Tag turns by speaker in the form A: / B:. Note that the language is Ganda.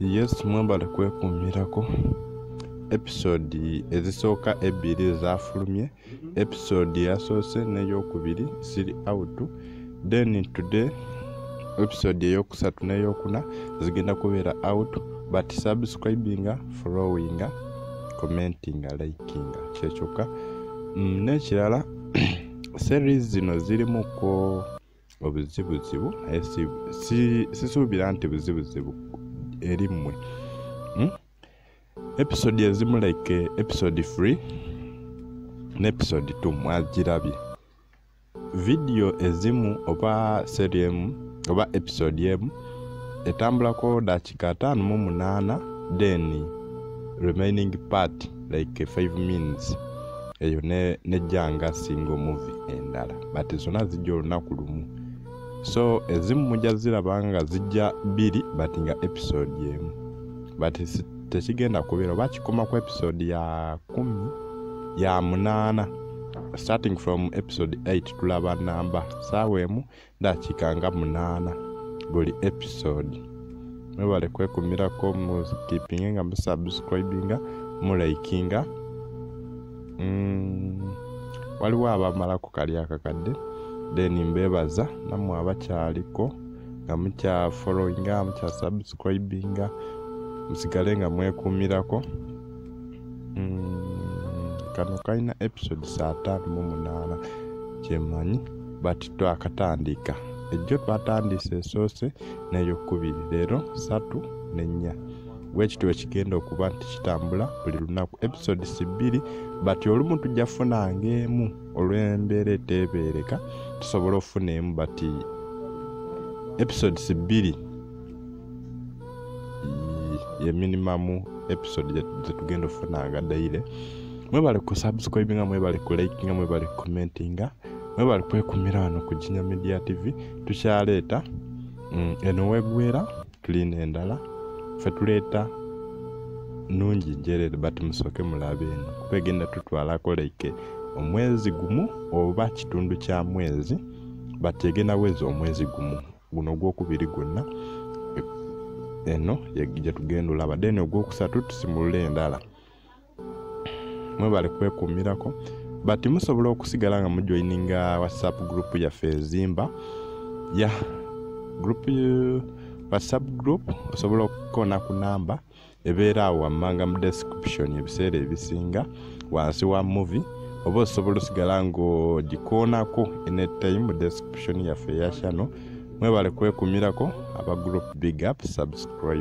A: Yes, mwambala kwekumirako episode ezisooka ebbiri zafulumye. Episode yasoose n'eyokubiri siri out, then today episode eyokusatu n'eyokuna zigenda kubeera out, but subscribinga, followinga, commentinga, likinga kyekyoka. N'ekirala series zino zirimuko obuzibuzibu, sisuubira nti buzibuzibu erimwe. Episode ezimu like episode 3 ne episode 2 mwagirabye. Video ezimu oba seriemu oba episode emu etambulako dakika 5 then remaining part like 5 minutes eyo nejanga single movie endala, but zona zijja olunaku lumu. So ezimu mujja zirabanga zijja 2 but nga episode emu, but tekigenda kubeera oba kikoma ku episode ya 10 ya 8 starting from episode 8 tulaba namba saawa emu dakika nga 8 buli episode. Mwebale kwekumirako mu keepinga mu subscribinga mu likinga. Waliwo abamala ku kali akakadde then mbebaza namwe abakyaliko nga mukya followinga mukya subscribinga musigale nga mwekumirako. Kano kalina episode 58 kyemanyi, but twakatandika ejjo twatandise esoose n'eyokubiri, leero 3 ne 4 bwekityo ekigenda okuba nti kitambula buli lunaku episode 2, but olumu tujja funanga emu olw'embeera eteebereka tusobola ofuna emu, but episode 2 ye minimum episode zetugenda ofunanga daily. Mwebale ku subscribinga, mwebale ku likinga, mwebale ku commentinga, mwebale kwekumira wano ku Jinya Media TV. Tukyaleeta eno wegwera clean endala fe tuleeta nungi njerere, but musooke mulabe eno kuba egenda tutwalako like omwezi gumu oba kitundu kya mwezi, but egenda wezi omwezi gumu guno gwokubiri gwonna eno yegija tugenda olaba, then ogwokusatu tusimulule endala. Mwebale kwekumirako, but musobola okusigala nga mujoininga WhatsApp group yaffe ezimba ya group WhatsApp group. Osobola okukona ku namba ebeera awo wammanga mu description ebiseera ebisinga wansi wa movie, oba osobola osigala ng'ogikoonako anytime mu description yaffe ya channel. Mwebale kwekumirako aba group, big up, subscribe.